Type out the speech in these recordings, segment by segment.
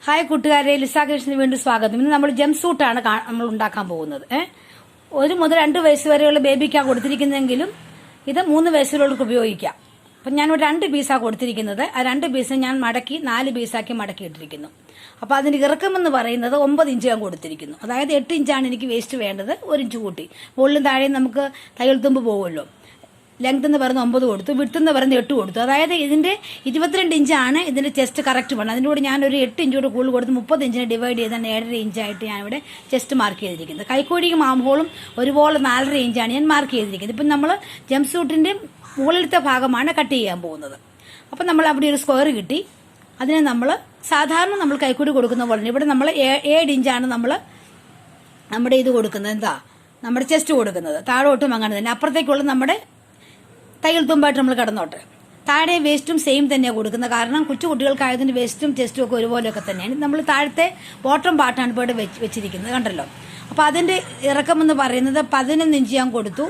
Hi കൂട്ടുകാരെ, ലിസാ കൃഷ്ണന് വീണ്ടും സ്വാഗതം. ഇന്ന് നമ്മൾ ജംസൂട്ടാണ് നമ്മൾ ഉണ്ടാക്കാൻ പോകുന്നത്. 1 മുതൽ 2 വയസ്സ് വരെയുള്ള ബേബിക്കാണ് കൊടുത്തിരിക്കുന്നതെങ്കിലും ഇത് 3 വയസ്സുള്ളവർക്ക് ഉപയോഗിക്കാം. അപ്പം ഞാൻ ഒരു 2 പീസാണ് കൊടുത്തിരിക്കുന്നത്. ആ 2 പീസ് ഞാൻ മടക്കി 4 പീസാക്കി മടക്കിയിട്ടിരിക്കുന്നു. അപ്പോൾ അതിന് ഇറക്കമെന്ന് പറയുന്നത് 9 ഇഞ്ച് ഞാൻ കൊടുത്തിരിക്കുന്നു. അതായത് 8 ഇഞ്ചാണ് എനിക്ക് വേസ്റ്റ് വേണ്ടത്, 1 ഇഞ്ച് കൂട്ടി. മുകളിലും താഴെയും നമുക്ക് തയ്യൽ തുമ്പ് പോകുമല്ലോ. ലെങ്ത് എന്ന് പറയുന്നത് 9 കൊടുത്തു, വിഡ്ത്ത് എന്ന് പറയുന്നത് 8 കൊടുത്തു. അതായത് ഇതിന്റെ 22 ഇഞ്ചാണ് ഇതിന്റെ ചെസ്റ്റ് കറക്റ്റ് വേണം. അതിൻ്റെ കൂടെ ഞാൻ ഒരു 8 ഇഞ്ചോട് കൂടുതൽ കൊടുത്ത് 30 ഇഞ്ചിനെ ഡിവൈഡ് ചെയ്താണ് 7.5 ഇഞ്ചായിട്ട് ഞാൻ ഇവിടെ ചെസ്റ്റ് മാർക്ക് ചെയ്തിരിക്കുന്നത്. കൈക്കോടിയും ആംഹോളും ഒരുപോലെ 4.5 ഇഞ്ചാണ് ഞാൻ മാർക്ക് ചെയ്തിരിക്കുന്നത്. ഇപ്പം നമ്മൾ ജംപ്സൂട്ടിന്റെ മുകളിലത്തെ ഭാഗമാണ് കട്ട് ചെയ്യാൻ പോകുന്നത്. അപ്പം നമ്മൾ അവിടെ ഒരു സ്ക്വയർ കിട്ടി. അതിനെ നമ്മൾ സാധാരണ നമ്മൾ കൈക്കൂടി കൊടുക്കുന്ന പോലെ ഇവിടെ നമ്മൾ 7 ഇഞ്ചാണ് നമ്മൾ നമ്മുടെ ഇത് കൊടുക്കുന്നത്, നമ്മുടെ ചെസ്റ്റ് കൊടുക്കുന്നത്. താഴോട്ടും അങ്ങനെ തന്നെ. അപ്പുറത്തേക്കുള്ള നമ്മുടെ തയ്യൽ തുമ്പായിട്ട് നമ്മൾ കിടന്നോട്ടെ. താഴെ വേസ്റ്റും സെയിം തന്നെയാണ് കൊടുക്കുന്നത്. കാരണം കൊച്ചു കുട്ടികൾക്കായതിന്റെ വേസ്റ്റും ചെസ്റ്റും ഒക്കെ ഒരുപോലെയൊക്കെ തന്നെയാണ്. നമ്മൾ താഴത്തെ ബോട്ടം പാർട്ടാണ് ഇപ്പോൾ ഇവിടെ വെച്ചിരിക്കുന്നത്, കണ്ടല്ലോ. അപ്പോൾ അതിന്റെ ഇറക്കമെന്ന് പറയുന്നത് 11 ഇഞ്ച് ഞാൻ കൊടുത്തു.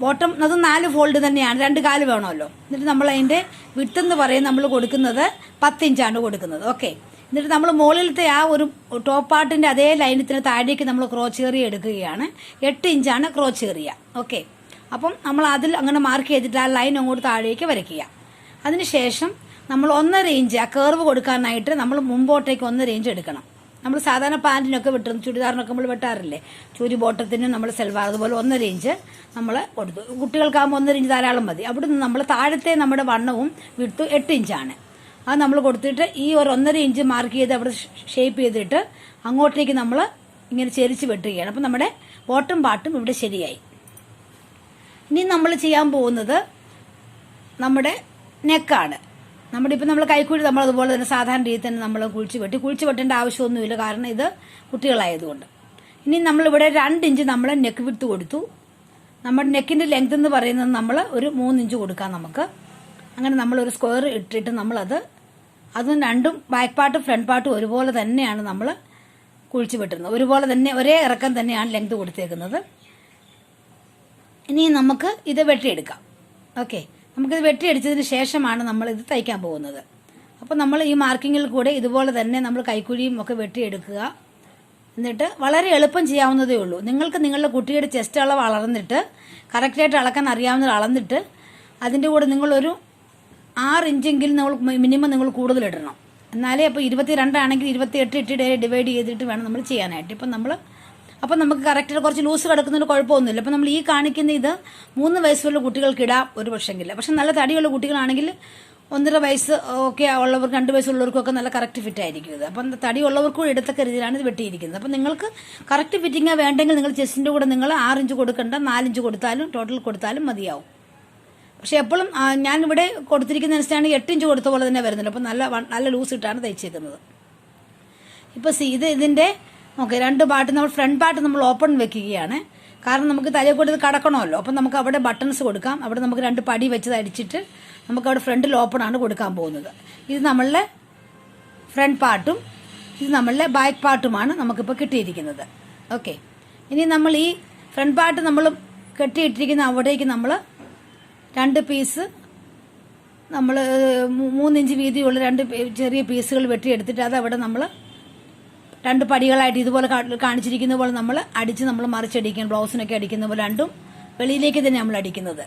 ബോട്ടം അത് 4 ഫോൾഡ് തന്നെയാണ്, 2 കാല് വേണമല്ലോ. എന്നിട്ട് നമ്മൾ അതിന്റെ വിഡ്ത്ത് എന്ന് പറയുന്നത് നമ്മൾ കൊടുക്കുന്നത് 10 ഇഞ്ചാണ് കൊടുക്കുന്നത്. ഓക്കെ. എന്നിട്ട് നമ്മൾ മുകളിലത്തെ ആ ഒരു ടോപ്പ് പാർട്ടിന്റെ അതേ ലൈനത്തിന് താഴേക്ക് നമ്മൾ ക്രോച്ച് ഏറിയ എടുക്കുകയാണ്. 8 ഇഞ്ചാണ് ക്രോച്ച് ഏറിയ. ഓക്കെ. അപ്പം നമ്മൾ അതിൽ അങ്ങനെ മാർക്ക് ചെയ്തിട്ട് ആ ലൈൻ അങ്ങോട്ട് താഴേക്ക് വരയ്ക്കുക. അതിനുശേഷം നമ്മൾ 1.5 ഇഞ്ച് ആ കർവ് കൊടുക്കാനായിട്ട് നമ്മൾ മുമ്പോട്ടേക്ക് 1.5 ഇഞ്ച് എടുക്കണം. നമ്മൾ സാധാരണ പാൻറ്റിനൊക്കെ വെട്ടുന്നു, ചുരിദാറിനൊക്കെ നമ്മൾ വെട്ടാറില്ലേ, ചൂരി ബോട്ടത്തിന് നമ്മൾ സെൽവാർ, അതുപോലെ 1.5 ഇഞ്ച് നമ്മൾ കൊടുത്തു. കുട്ടികൾക്കാകുമ്പോൾ 1.5 ഇഞ്ച് ധാരാളം മതി. അവിടെ നിന്ന് നമ്മൾ താഴത്തെ നമ്മുടെ വണ്ണവും വിഡ്ത്തും 8 ഇഞ്ചാണ്. അത് നമ്മൾ കൊടുത്തിട്ട് ഈ ഒരു 1.5 ഇഞ്ച് മാർക്ക് ചെയ്ത് അവിടെ ഷേപ്പ് ചെയ്തിട്ട് അങ്ങോട്ടേക്ക് നമ്മൾ ഇങ്ങനെ ചെരിച്ച് വെട്ടുകയാണ്. അപ്പം നമ്മുടെ ബോട്ടം പാർട്ടും ഇവിടെ ശരിയായി. ഇനി നമ്മൾ ചെയ്യാൻ പോകുന്നത് നമ്മുടെ നെക്കാണ്. നമ്മുടെ ഇപ്പം നമ്മൾ കൈക്കൂലി നമ്മൾ അതുപോലെ തന്നെ സാധാരണ രീതിയിൽ തന്നെ നമ്മൾ കുഴിച്ച് വെട്ടേണ്ട ആവശ്യമൊന്നുമില്ല, കാരണം ഇത് കുട്ടികളായതുകൊണ്ട്. ഇനി നമ്മളിവിടെ 2 ഇഞ്ച് നമ്മൾ നെക്ക് വിഡ്ത്ത് കൊടുത്തു. നമ്മുടെ നെക്കിന്റെ ലെങ്ത് എന്ന് പറയുന്നത് നമ്മൾ ഒരു 3 ഇഞ്ച് കൊടുക്കാം നമുക്ക്. അങ്ങനെ നമ്മളൊരു സ്ക്വയർ ഇട്ടിട്ട് നമ്മളത് അതും രണ്ടും ബാക്ക് പാർട്ടും ഫ്രണ്ട് പാർട്ടും ഒരുപോലെ തന്നെയാണ് നമ്മൾ കുഴിച്ച് വെട്ടുന്നത്. ഒരുപോലെ തന്നെ ഒരേ ഇറക്കം തന്നെയാണ് ലെങ്ത് കൊടുത്തേക്കുന്നത്. ഇനി നമുക്ക് ഇത് വെട്ടിയെടുക്കാം. ഓക്കെ. നമുക്കിത് വെട്ടിയടിച്ചതിന് ശേഷമാണ് നമ്മൾ ഇത് തയ്ക്കാൻ പോകുന്നത്. അപ്പോൾ നമ്മൾ ഈ മാർക്കിങ്ങിൽ കൂടെ ഇതുപോലെ തന്നെ നമ്മൾ കൈക്കുഴിയും ഒക്കെ വെട്ടിയെടുക്കുക. എന്നിട്ട് വളരെ എളുപ്പം ചെയ്യാവുന്നതേ ഉള്ളൂ. നിങ്ങൾക്ക് നിങ്ങളുടെ കുട്ടിയുടെ ചെസ്റ്റ് അളവ് അളന്നിട്ട് കറക്റ്റായിട്ട് അളക്കാൻ അറിയാവുന്ന അളന്നിട്ട് അതിൻ്റെ കൂടെ നിങ്ങളൊരു 6 ഇഞ്ചെങ്കിലും നിങ്ങൾ മിനിമം നിങ്ങൾ കൂടുതൽ ഇടണം. എന്നാലേ അപ്പോൾ 22 ആണെങ്കിൽ 28 ഇട്ട് ഡിവൈഡ് ചെയ്തിട്ട് വേണം നമ്മൾ ചെയ്യാനായിട്ട്. അപ്പം നമുക്ക് കറക്റ്റ് കുറച്ച് ലൂസ് കിടക്കുന്നതിന് കുഴപ്പമൊന്നുമില്ല. അപ്പം നമ്മൾ ഈ കാണിക്കുന്ന ഇത് 3 വയസ്സുള്ള കുട്ടികൾക്ക് ഇടാം ഒരു പക്ഷെങ്കിൽ. പക്ഷെ നല്ല തടിയുള്ള കുട്ടികളാണെങ്കിൽ 1.5 വയസ്സ് ഒക്കെ ഉള്ളവർക്ക് 2 വയസ്സുള്ളവർക്കൊക്കെ നല്ല കറക്റ്റ് ഫിറ്റ് ആയിരിക്കും ഇത്. അപ്പം തടിയുള്ളവർക്കും എടുത്തൊക്കെ രീതിയിലാണ് ഇത് വെട്ടിയിരിക്കുന്നത്. അപ്പം നിങ്ങൾക്ക് കറക്റ്റ് ഫിറ്റിംഗ് വേണ്ടെങ്കിൽ നിങ്ങൾ ചെസ്റ്റിൻ്റെ കൂടെ നിങ്ങൾ 6 ഇഞ്ച് കൊടുക്കേണ്ട, 4 ഇഞ്ച് കൊടുത്താലും ടോട്ടൽ കൊടുത്താലും മതിയാവും. പക്ഷെ എപ്പോഴും ഞാനിവിടെ കൊടുത്തിരിക്കുന്ന അനുസരിച്ചാണ് 8 ഇഞ്ച് കൊടുത്ത പോലെ തന്നെ വരുന്നില്ല. അപ്പം നല്ല ലൂസ് ഇട്ടാണ് തയ്ച്ചേക്കുന്നത്. ഇപ്പം ഇതിൻ്റെ ഓക്കെ 2 പാർട്ട് നമ്മൾ ഫ്രണ്ട് പാർട്ട് നമ്മൾ ഓപ്പൺ വെക്കുകയാണ്. കാരണം നമുക്ക് തലയിൽ കൂടെ ഇത് കടക്കണമല്ലോ. അപ്പം നമുക്ക് അവിടെ ബട്ടൺസ് കൊടുക്കാം. അവിടെ നമുക്ക് 2 പടി വെച്ചത് അടിച്ചിട്ട് നമുക്ക് അവിടെ ഫ്രണ്ടിൽ ഓപ്പൺ ആണ് കൊടുക്കാൻ പോകുന്നത്. ഇത് നമ്മളുടെ ഫ്രണ്ട് പാർട്ടും ഇത് നമ്മളുടെ ബാക്ക് പാർട്ടുമാണ് നമുക്കിപ്പോൾ കിട്ടിയിരിക്കുന്നത്. ഓക്കെ. ഇനി നമ്മൾ ഈ ഫ്രണ്ട് പാർട്ട് നമ്മൾ കെട്ടിയിട്ടിരിക്കുന്ന അവിടേക്ക് നമ്മൾ 2 പീസ് നമ്മൾ 3 ഇഞ്ച് വീതിയുള്ള 2 ചെറിയ പീസുകൾ വെട്ടിയെടുത്തിട്ട് അത് അവിടെ നമ്മൾ 2 പടികളായിട്ട് ഇതുപോലെ കാണിച്ചിരിക്കുന്ന പോലെ നമ്മൾ അടിച്ച് നമ്മൾ മറിച്ചടിക്കണം. ബ്ലൗസിനൊക്കെ അടിക്കുന്ന പോലെ രണ്ടും വെളിയിലേക്ക് തന്നെ നമ്മൾ അടിക്കുന്നത്.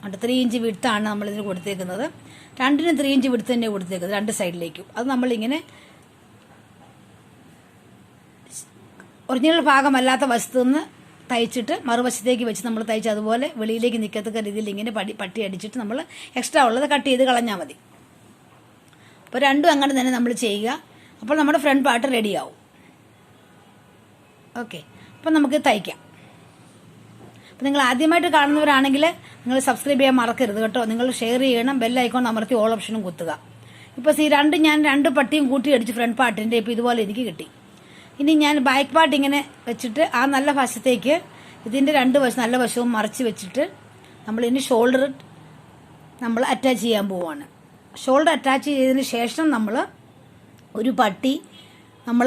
3 ഇഞ്ച് വിഡ്ത്താണ് നമ്മളിതിന് കൊടുത്തേക്കുന്നത്. 2-നും 3 ഇഞ്ച് വിഡ്ത്ത് തന്നെ കൊടുത്തേക്കുന്നത് 2 സൈഡിലേക്കും. അത് നമ്മളിങ്ങനെ ഒറിജിനൽ ഭാഗമല്ലാത്ത വശത്തു നിന്ന് തയ്ച്ചിട്ട് മറുവശത്തേക്ക് വെച്ച് നമ്മൾ തയ്ച്ച് അതുപോലെ വെളിയിലേക്ക് നിൽക്കത്തക്ക രീതിയിൽ ഇങ്ങനെ പട്ടി അടിച്ചിട്ട് നമ്മൾ എക്സ്ട്രാ ഉള്ളത് കട്ട് ചെയ്ത് കളഞ്ഞാൽ മതി. അപ്പോൾ രണ്ടും അങ്ങനെ തന്നെ നമ്മൾ ചെയ്യുക. അപ്പോൾ നമ്മുടെ ഫ്രണ്ട് പാർട്ട് റെഡിയാവും. ഓക്കെ. അപ്പം നമുക്ക് തയ്ക്കാം. അപ്പം നിങ്ങൾ ആദ്യമായിട്ട് കാണുന്നവരാണെങ്കിൽ നിങ്ങൾ സബ്സ്ക്രൈബ് ചെയ്യാൻ മറക്കരുത് കേട്ടോ. നിങ്ങൾ ഷെയർ ചെയ്യണം, ബെല്ലൈക്കോൺ അമർത്തി ഓൾ ഓപ്ഷനും കുത്തുക. ഇപ്പോൾ ഞാൻ 2 പട്ടിയും കൂട്ടി അടിച്ച് ഫ്രണ്ട് പാർട്ടിൻ്റെ ഇപ്പോൾ ഇതുപോലെ എനിക്ക് കിട്ടി. ഇനി ഞാൻ ബാക്ക് പാർട്ട് ഇങ്ങനെ വെച്ചിട്ട് ആ നല്ല വശത്തേക്ക് ഇതിൻ്റെ 2 വശം നല്ല വശവും മറിച്ച് വെച്ചിട്ട് നമ്മൾ ഇനി ഷോൾഡർ നമ്മൾ അറ്റാച്ച് ചെയ്യാൻ പോവുകയാണ്. ഷോൾഡർ അറ്റാച്ച് ചെയ്തതിന് ശേഷം നമ്മൾ ഒരു പട്ടി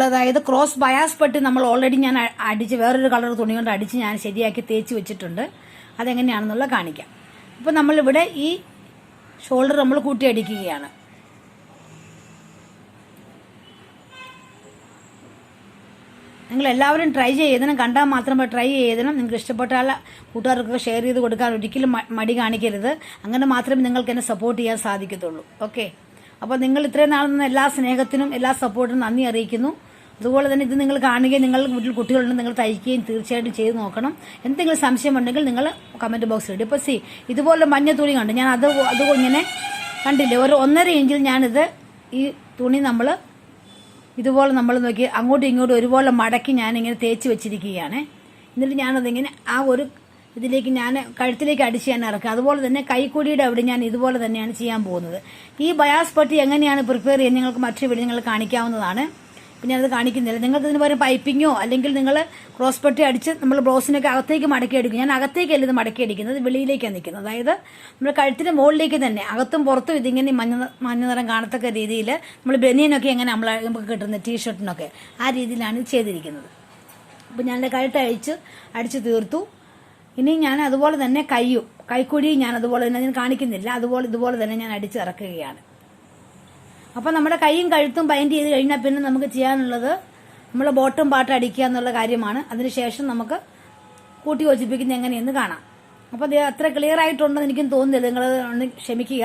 അതായത് ക്രോസ് ബയാസ് പട്ടി നമ്മൾ ഓൾറെഡി ഞാൻ അടിച്ച് വേറൊരു കളർ തുണി കൊണ്ട് അടിച്ച് ഞാൻ ശരിയാക്കി തേച്ച് വെച്ചിട്ടുണ്ട്. അതെങ്ങനെയാണെന്നുള്ള കാണിക്കാം. ഇപ്പോൾ നമ്മളിവിടെ ഈ ഷോൾഡർ നമ്മൾ കൂട്ടി അടിക്കുകയാണ്. നിങ്ങൾ എല്ലാവരും ട്രൈ ചെയ്യണം, കണ്ടാൽ മാത്രം ട്രൈ ചെയ്യണം. നിങ്ങൾക്ക് ഇഷ്ടപ്പെട്ടാൽ കൂട്ടുകാർക്കൊക്കെ ഷെയർ ചെയ്ത് കൊടുക്കാൻ ഒരിക്കലും മടി കാണിക്കരുത്. അങ്ങനെ മാത്രമേ നിങ്ങൾക്ക് എന്നെ സപ്പോർട്ട് ചെയ്യാൻ സാധിക്കത്തുള്ളൂ. ഓക്കെ, അപ്പോൾ നിങ്ങൾ ഇത്രയും നാളിൽ നിന്ന് എല്ലാ സ്നേഹത്തിനും എല്ലാ സപ്പോർട്ടിനും നന്ദി അറിയിക്കുന്നു. അതുപോലെ തന്നെ ഇത് നിങ്ങൾ കാണുകയും നിങ്ങൾ വീട്ടിൽ കുട്ടികളുണ്ട് നിങ്ങൾ തയ്ക്കുകയും തീർച്ചയായിട്ടും ചെയ്ത് നോക്കണം. എന്തെങ്കിലും സംശയമുണ്ടെങ്കിൽ നിങ്ങൾ കമൻറ്റ് ബോക്സിൽ ഇടും. ഇപ്പോൾ ഇതുപോലെ മഞ്ഞ തുണി കണ്ട് ഞാൻ അത് ഇങ്ങനെ കണ്ടില്ലേ, ഒരു 1.5 ഇഞ്ചിൽ ഞാനിത് ഈ തുണി നമ്മൾ ഇതുപോലെ നമ്മൾ നോക്കി അങ്ങോട്ടും ഇങ്ങോട്ടും ഒരുപോലെ മടക്കി ഞാനിങ്ങനെ തേച്ച് വെച്ചിരിക്കുകയാണ്. എന്നിട്ട് ഞാനതിങ്ങനെ ആ ഒരു ഇതിലേക്ക് ഞാൻ കഴുത്തിലേക്ക് അടിച്ച് ഞാൻ ഇറക്കുക. അതുപോലെ തന്നെ കൈക്കുടിയുടെ അവിടെ ഞാൻ ഇതുപോലെ തന്നെയാണ് ചെയ്യാൻ പോകുന്നത്. ഈ ബയാസ് പട്ടി എങ്ങനെയാണ് പ്രിപ്പയർ ചെയ്യുന്നത് നിങ്ങൾക്ക് മറ്റൊരു വീഡിയോ നിങ്ങൾ കാണിക്കാവുന്നതാണ്. പിന്നെ ഞാനത് കാണിക്കുന്നില്ല. നിങ്ങൾക്ക് ഇതിന് പകരം പൈപ്പിങ്ങോ അല്ലെങ്കിൽ നിങ്ങൾ ക്രോസ് പട്ടി അടിച്ച് നമ്മൾ ബ്ലൗസിനൊക്കെ അകത്തേക്ക് മടക്കി അടിക്കും. ഞാൻ അകത്തേക്കല്ല ഇത് മടക്കി അടിക്കുന്നത്, വെളിയിലേക്കാണ് നിൽക്കുന്നത്. അതായത് നമ്മൾ കഴുത്തിന് മുകളിലേക്ക് തന്നെ അകത്തും പുറത്തും ഇതിങ്ങനെ മഞ്ഞ നിറം കാണത്തക്ക രീതിയിൽ നമ്മൾ ബനിയനൊക്കെ എങ്ങനെ നമുക്ക് കിട്ടുന്നത് ടീഷർട്ടിനൊക്കെ ആ രീതിയിലാണ് ഇത് ചെയ്തിരിക്കുന്നത്. അപ്പോൾ ഞാൻ കഴുത്ത് അടിച്ച് തീർത്തു. ഇനി ഞാൻ അതുപോലെ തന്നെ കൈക്കുഴി ഞാൻ അതുപോലെ തന്നെ ഞാൻ കാണിക്കുന്നില്ല, ഇതുപോലെ തന്നെ ഞാൻ അടിച്ചിറക്കുകയാണ്. അപ്പം നമ്മുടെ കൈയും കഴുത്തും ബൈൻഡ് ചെയ്ത് കഴിഞ്ഞാൽ പിന്നെ നമുക്ക് ചെയ്യാനുള്ളത് നമ്മൾ ബോട്ടം പാർട്ട് അടിക്കുക എന്നുള്ള കാര്യമാണ്. അതിനുശേഷം നമുക്ക് കൂട്ടി യോജിപ്പിക്കുന്നത് എങ്ങനെയെന്ന് കാണാം. അപ്പോൾ അത് അത്ര ക്ലിയർ ആയിട്ടുണ്ടെന്ന് എനിക്കും തോന്നുന്നില്ല, നിങ്ങൾ ക്ഷമിക്കുക.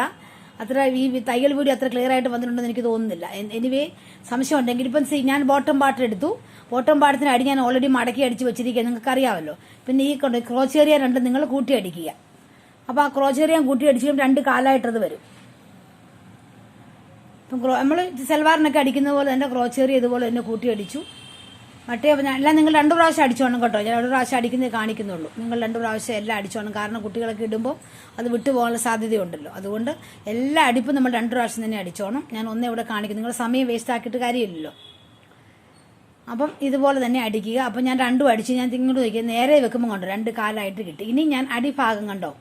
അത്ര ഈ തയ്യൽ വീഡിയോ അത്ര ക്ലിയർ ആയിട്ട് വന്നിട്ടുണ്ടെന്ന് എനിക്ക് തോന്നുന്നില്ല. എനിവേ സംശയം ഉണ്ടെങ്കിൽ ഇപ്പം ഞാൻ ബോട്ടം പാർട്ട് എടുത്തു. ബോട്ടം പാർട്ടത്തിന് അടി ഞാൻ ഓൾറെഡി മടക്കി അടിച്ച് വെച്ചിരിക്കുക, നിങ്ങൾക്ക് അറിയാമല്ലോ. പിന്നെ ഈ ക്രോച്ചേറിയ രണ്ടും നിങ്ങൾ കൂട്ടി അടിക്കുക. അപ്പോൾ ആ ക്രോച്ചേറിയ കൂട്ടി അടിച്ചിട്ട് 2 കാലായിട്ടത് വരും. ഇപ്പം നമ്മൾ സൽവാറിനൊക്കെ അടിക്കുന്ന പോലെ തന്നെ ക്രോച്ചേറി ഇതുപോലെ തന്നെ കൂട്ടി അടിച്ചു. മറ്റേ എല്ലാം നിങ്ങൾ 2 പ്രാവശ്യം അടിച്ചോണം കേട്ടോ. ഞാൻ 1 പ്രാവശ്യം അടിക്കുന്നത് കാണിക്കുന്നുള്ളൂ. നിങ്ങൾ 2 പ്രാവശ്യം എല്ലാം അടിച്ചോണം. കാരണം കുട്ടികളൊക്കെ ഇടുമ്പോൾ അത് വിട്ടുപോകാനുള്ള സാധ്യതയുണ്ടല്ലോ. അതുകൊണ്ട് എല്ലാ അടിപ്പും നമ്മൾ 2 പ്രാവശ്യം തന്നെ അടിച്ചോണം. ഞാൻ ഒന്നേ ഇവിടെ കാണിക്കുന്നു, നിങ്ങൾ സമയം വേസ്റ്റ് ആക്കിയിട്ട് കാര്യമില്ലല്ലോ. അപ്പം ഇതുപോലെ തന്നെ അടിക്കുക. അപ്പം ഞാൻ 2 അടിച്ച് ഞാൻ ഇങ്ങോട്ട് വയ്ക്കുക, നേരെ വെക്കുമ്പോൾ കണ്ടോ 2 കാലായിട്ട് കിട്ടി. ഇനി ഞാൻ അടിഭാഗം കണ്ടോ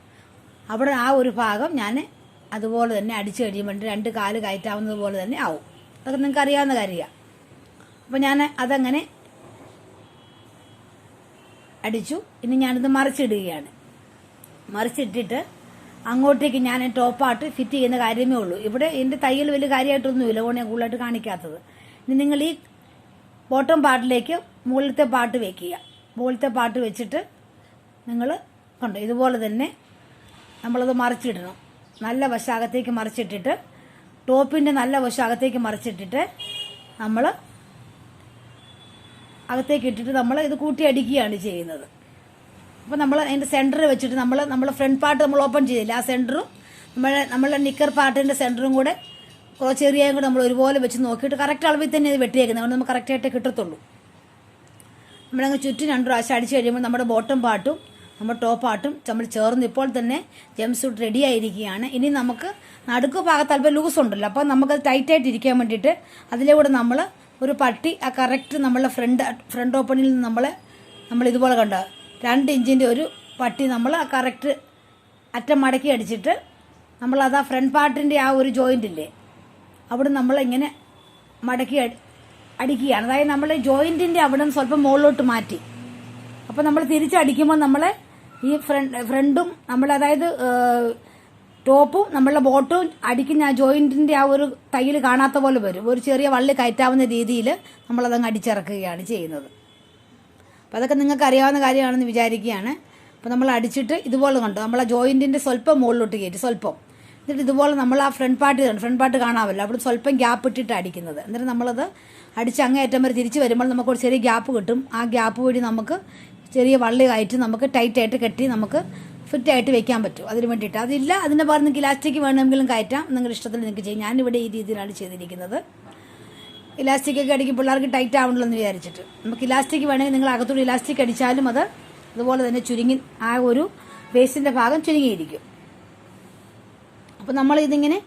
അവിടെ ആ ഒരു ഭാഗം ഞാൻ അതുപോലെ തന്നെ അടിച്ചു കഴിയുമ്പോൾ 2 കാല് കയറ്റാവുന്നത് പോലെ തന്നെ ആവും. അതൊക്കെ നിങ്ങൾക്ക് അറിയാവുന്ന കാര്യമാണ്. അപ്പോൾ ഞാൻ അതങ്ങനെ അടിച്ചു. ഇനി ഞാനിത് മറിച്ചിടുകയാണ്. മറിച്ചിട്ടിട്ട് അങ്ങോട്ടേക്ക് ഞാൻ ടോപ്പായിട്ട് ഫിറ്റ് ചെയ്യുന്ന കാര്യമേ ഉള്ളൂ. ഇവിടെ എൻ്റെ തയ്യൽ വലിയ കാര്യമായിട്ടൊന്നുമില്ല, അതുകൊണ്ട് ഞാൻ കൂടുതലായിട്ട് കാണിക്കാത്തത്. ഇനി നിങ്ങൾ ഈ ബോട്ടം പാർട്ടിലേക്ക് മുകളിലത്തെ പാർട്ട് വെക്കുക. മുകളിലത്തെ പാർട്ട് വെച്ചിട്ട് നിങ്ങൾ കണ്ടോ ഇതുപോലെ തന്നെ നമ്മളത് മറിച്ചിടണം. നല്ല വശാകത്തേക്ക് മറിച്ചിട്ടിട്ട് ടോപ്പിൻ്റെ നല്ല വശാകത്തേക്ക് മറിച്ചിട്ടിട്ട് നമ്മൾ അകത്തേക്ക് ഇട്ടിട്ട് നമ്മൾ ഇത് കൂട്ടി അടിക്കുകയാണ് ചെയ്യുന്നത്. അപ്പോൾ നമ്മൾ അതിൻ്റെ സെൻറ്റർ വെച്ചിട്ട് നമ്മൾ ഫ്രണ്ട് പാർട്ട് നമ്മൾ ഓപ്പൺ ചെയ്തില്ല, ആ സെൻറ്ററും നമ്മളെ നിക്കർ പാർട്ടിൻ്റെ സെൻറ്ററും കൂടെ ചെറിയയും കൂടെ നമ്മൾ ഒരുപോലെ വെച്ച് നോക്കിയിട്ട് കറക്റ്റ് അളവിൽ തന്നെ ഇത് വെട്ടിയേക്കുന്നത്, അതുകൊണ്ട് നമുക്ക് കറക്റ്റായിട്ടേ കിട്ടത്തുള്ളൂ. നമ്മളങ്ങ് ചുറ്റും 2 പ്രാവശ്യം അടിച്ച് കഴിയുമ്പോൾ നമ്മുടെ ബോട്ടം പാർട്ടും നമ്മുടെ ടോപ്പ് പാർട്ടും നമ്മൾ ചേർന്ന് ഇപ്പോൾ തന്നെ ജംസ്യൂട്ട് റെഡി ആയിരിക്കുകയാണ്. ഇനി നമുക്ക് നടുക്ക് ഭാഗത്ത് അല്പം ലൂസ് ഉണ്ടല്ലോ, അപ്പോൾ നമുക്കത് ടൈറ്റായിട്ട് ഇരിക്കാൻ വേണ്ടിയിട്ട് അതിലൂടെ നമ്മൾ ഒരു പട്ടി ആ കറക്റ്റ് നമ്മളെ ഫ്രണ്ട് ഓപ്പണിൽ നിന്ന് നമ്മൾ ഇതുപോലെ കണ്ടോ 2 ഇഞ്ചിൻ്റെ ഒരു പട്ടി നമ്മൾ ആ കറക്റ്റ് അറ്റം മടക്കി അടിച്ചിട്ട് നമ്മളത് ആ ഫ്രണ്ട് പാർട്ടിൻ്റെ ആ ഒരു ജോയിൻ്റില്ലേ അവിടെ നമ്മളിങ്ങനെ മടക്കി അടിക്കുകയാണ്. അതായത് നമ്മൾ ജോയിൻറ്റിൻ്റെ അവിടെ നിന്ന് സ്വല്പം മുകളിലോട്ട് മാറ്റി. അപ്പോൾ നമ്മൾ തിരിച്ചടിക്കുമ്പോൾ നമ്മൾ ഈ ഫ്രണ്ടും അതായത് ടോപ്പും നമ്മളുടെ ബോട്ടും അടിക്കുന്ന ആ ജോയിൻറ്റിൻ്റെ ആ ഒരു തയ്യൽ കാണാത്ത പോലെ വരും. ഒരു ചെറിയ വള്ളി കയറ്റാവുന്ന രീതിയിൽ നമ്മളതങ്ങ് അടിച്ചിറക്കുകയാണ് ചെയ്യുന്നത്. അപ്പോൾ അതൊക്കെ നിങ്ങൾക്ക് അറിയാവുന്ന കാര്യമാണെന്ന് വിചാരിക്കുകയാണ്. അപ്പോൾ നമ്മൾ അടിച്ചിട്ട് ഇതുപോലെ കണ്ടു നമ്മൾ ആ ജോയിൻറ്റിൻ്റെ സ്വല്പം മുകളിലോട്ട് കയറ്റി സ്വല്പം. എന്നിട്ട് ഇതുപോലെ നമ്മൾ ആ ഫ്രണ്ട് പാർട്ട് കാണാമല്ലോ, അവിടെ സ്വല്പം ഗ്യാപ്പ് ഇട്ടിട്ട് അടിക്കുന്നത്. എന്നിട്ട് നമ്മളത് അടിച്ച് അങ്ങേയറ്റം വരെ തിരിച്ച് വരുമ്പോൾ നമുക്കൊരു ചെറിയ ഗ്യാപ്പ് കിട്ടും. ആ ഗ്യാപ്പ് വഴി നമുക്ക് ചെറിയ വള്ളി കയറ്റി നമുക്ക് ടൈറ്റായിട്ട് കെട്ടി നമുക്ക് ഫിറ്റായിട്ട് വെക്കാൻ പറ്റും. അതിന് വേണ്ടിയിട്ട് അതില്ല, അതിൻ്റെ പകരം നിങ്ങൾക്ക് ഇലാസ്റ്റിക് വേണമെങ്കിലും കയറ്റാം, നിങ്ങളുടെ ഇഷ്ടത്തിൽ നിങ്ങൾക്ക് ചെയ്യാം. ഞാനിവിടെ ഈ രീതിയിലാണ് ചെയ്തിരിക്കുന്നത്. ഇലാസ്റ്റിക്കൊക്കെ അടിക്കും പിള്ളേർക്ക് ടൈറ്റ് ആവണല്ലോ എന്ന് വിചാരിച്ചിട്ട്. നമുക്ക് ഇലാസ്റ്റിക് വേണമെങ്കിൽ നിങ്ങൾ അകത്തോട് ഇലാസ്റ്റിക് അടിച്ചാലും അത് അതുപോലെ തന്നെ ചുരുങ്ങി ആ ഒരു വേസ്റ്റിൻ്റെ ഭാഗം ചുരുങ്ങിയിരിക്കും. അപ്പോൾ നമ്മളിതിങ്ങനെ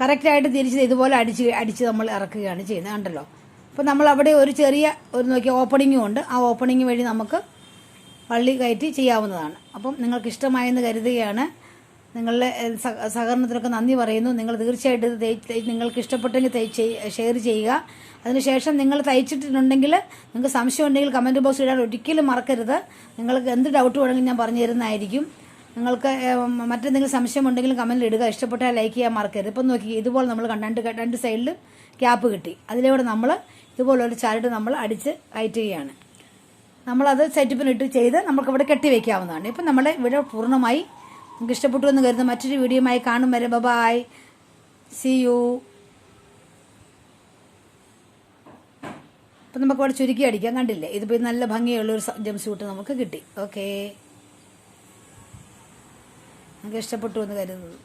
കറക്റ്റായിട്ട് തിരിച്ച് ഇതുപോലെ അടിച്ച് നമ്മൾ ഇറക്കുകയാണ് ചെയ്യുന്നത്, കണ്ടല്ലോ. അപ്പോൾ നമ്മൾ അവിടെ ഒരു ചെറിയ നോക്കിയ ഓപ്പണിങ്ങും ഉണ്ട്. ആ ഓപ്പണിങ് വഴി നമുക്ക് വള്ളി കയറ്റി ചെയ്യാവുന്നതാണ്. അപ്പം നിങ്ങൾക്ക് ഇഷ്ടമായെന്ന് കരുതുകയാണ്. നിങ്ങളുടെ സഹകരണത്തിനൊക്കെ നന്ദി പറയുന്നു. നിങ്ങൾ തീർച്ചയായിട്ടും നിങ്ങൾക്ക് ഇഷ്ടപ്പെട്ടെങ്കിൽ ഷെയർ ചെയ്യുക. അതിനുശേഷം നിങ്ങൾ തയ്ച്ചിട്ടുണ്ടെങ്കിൽ നിങ്ങൾക്ക് സംശയം ഉണ്ടെങ്കിൽ കമൻറ്റ് ബോക്സിൽ ഇടാൻ ഒരിക്കലും മറക്കരുത്. നിങ്ങൾക്ക് എന്ത് ഡൗട്ട് വേണമെങ്കിലും ഞാൻ പറഞ്ഞു തരുന്നതായിരിക്കും. നിങ്ങൾക്ക് മറ്റെന്തെങ്കിലും സംശയം ഉണ്ടെങ്കിലും കമൻറ്റിൽ ഇടുക. ഇഷ്ടപ്പെട്ടാൽ ലൈക്ക് ചെയ്യാൻ മറക്കരുത്. ഇപ്പം നോക്കി ഇതുപോലെ നമ്മൾ രണ്ട് സൈഡിലും ക്യാപ്പ് കിട്ടി. അതിലൂടെ നമ്മൾ ഇതുപോലൊരു ചരട് നമ്മൾ അടിച്ച് കയറ്റുകയാണ്. നമ്മളത് സെറ്റപ്പിനിട്ട് ചെയ്ത് നമുക്കിവിടെ കെട്ടി വയ്ക്കാവുന്നതാണ്. ഇപ്പം നമ്മൾ ഇവിടെ പൂർണ്ണമായി നമുക്ക് ഇഷ്ടപ്പെട്ടു എന്ന് കരുതുന്ന മറ്റൊരു വീഡിയോയുമായി കാണും വരെ ബൈ, സി യു. അപ്പം നമുക്ക് അവിടെ ചുരുക്കി അടിക്കാം. കണ്ടില്ലേ, ഇതിപ്പോൾ നല്ല ഭംഗിയുള്ളൊരു ജംപ് സ്യൂട്ട് നമുക്ക് കിട്ടി. ഓക്കെ, നമുക്ക് ഇഷ്ടപ്പെട്ടു എന്ന് കരുതുന്നത്.